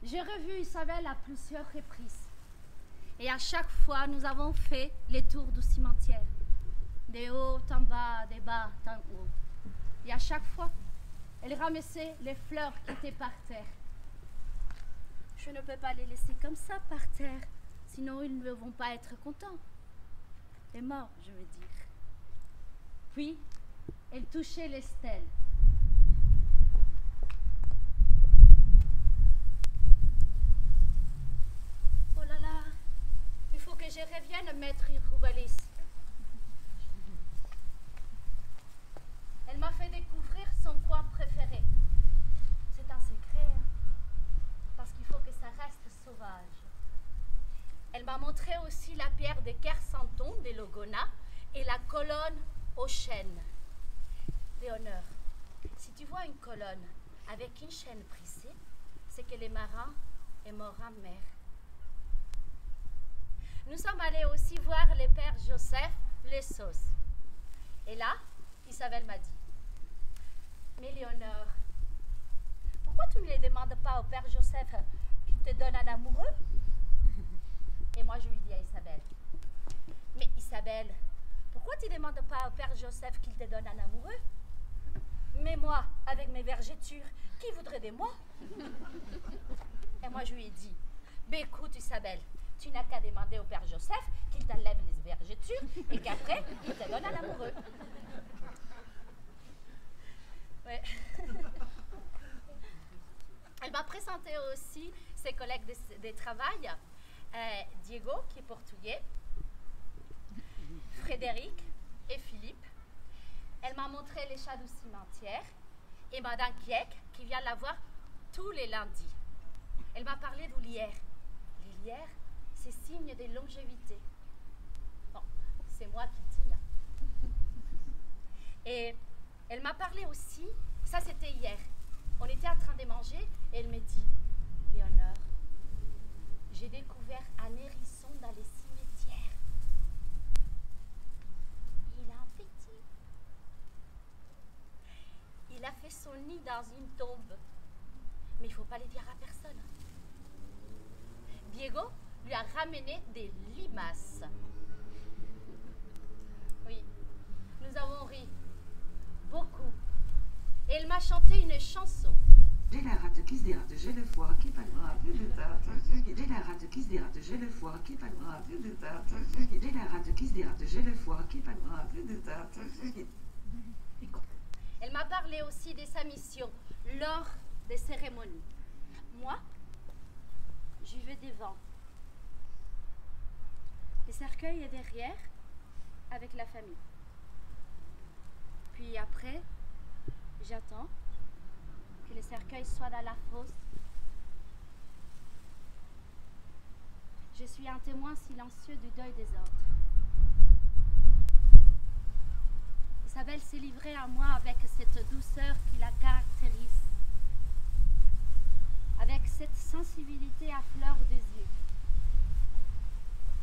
J'ai revu Isabelle à plusieurs reprises. Et à chaque fois, nous avons fait les tours du cimetière. Des hauts en bas, des bas en haut. Et à chaque fois, elle ramassait les fleurs qui étaient par terre. Je ne peux pas les laisser comme ça par terre, sinon ils ne vont pas être contents. Les morts, je veux dire. Puis, elle touchait les stèles. Oh là là, il faut que je revienne mettre une rouvalisse. Elle m'a fait découvrir son coin préféré. C'est un secret, hein, parce qu'il faut que ça reste sauvage. Elle m'a montré aussi la pierre de Kersanton de Logona et la colonne aux chênes. Léonore, si tu vois une colonne avec une chaîne brisée, c'est que les marins est mort en mer. Nous sommes allés aussi voir le père Joseph les sauces. Et là, Isabelle m'a dit, mais Léonore, pourquoi tu ne les demandes pas au père Joseph qu'il te donne un amoureux? Et moi je lui dis à Isabelle, mais Isabelle, pourquoi tu ne demandes pas au père Joseph qu'il te donne un amoureux? Mais moi, avec mes vergetures, qui voudrait de moi? Et moi je lui ai dit, mais écoute Isabelle, tu n'as qu'à demander au père Joseph qu'il t'enlève les vergetures et qu'après, il te donne un amoureux. Ouais. Elle m'a présenté aussi ses collègues de travail, Diego, qui est portugais, Frédéric et Philippe. Elle m'a montré les chats du cimetière et Madame Kiek, qui vient la voir tous les lundis. Elle m'a parlé du lierre. Les lierres, c'est signe de longévité. Bon, c'est moi qui dis. Et elle m'a parlé aussi, ça c'était hier, on était en train de manger et elle me dit, Léonore, j'ai découvert un hérisson dans les cimetières. Il a un petit. Il a fait son nid dans une tombe. Mais il ne faut pas le dire à personne. Diego lui a ramené des limaces. Oui, nous avons ri. Beaucoup. Et elle m'a chanté une chanson. J'ai la rate qui se dérote, j'ai le foie qui est pas le bras, plus de tarte. J'ai la rate qui se dérote, j'ai le foie qui est pas le bras, plus de tarte. J'ai la rate qui se dérote, j'ai le foie qui est pas le bras, plus de tarte. Elle m'a parlé aussi de sa mission lors des cérémonies. Moi, j'y vais devant. Le cercueil est derrière, avec la famille. Puis après, j'attends que le cercueil soit dans la fosse. Je suis un témoin silencieux du deuil des autres. Isabelle s'est livrée à moi avec cette douceur qui la caractérise, avec cette sensibilité à fleur des yeux,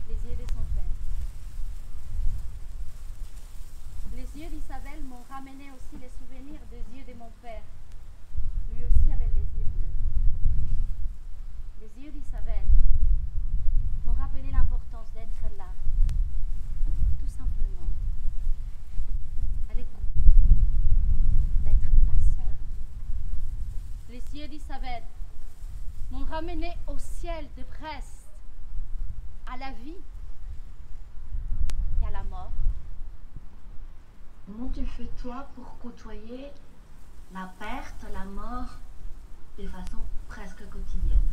les yeux de son père. Les yeux d'Isabelle m'ont ramené aussi les souvenirs des yeux de mon père. Lui aussi avait les yeux bleus. Les yeux d'Isabelle m'ont rappelé l'importance d'être là, tout simplement, à l'écoute, d'être passeur. Les yeux d'Isabelle m'ont ramené au ciel de Brest, à la vie et à la mort. Comment tu fais toi pour côtoyer la perte, la mort de façon presque quotidienne?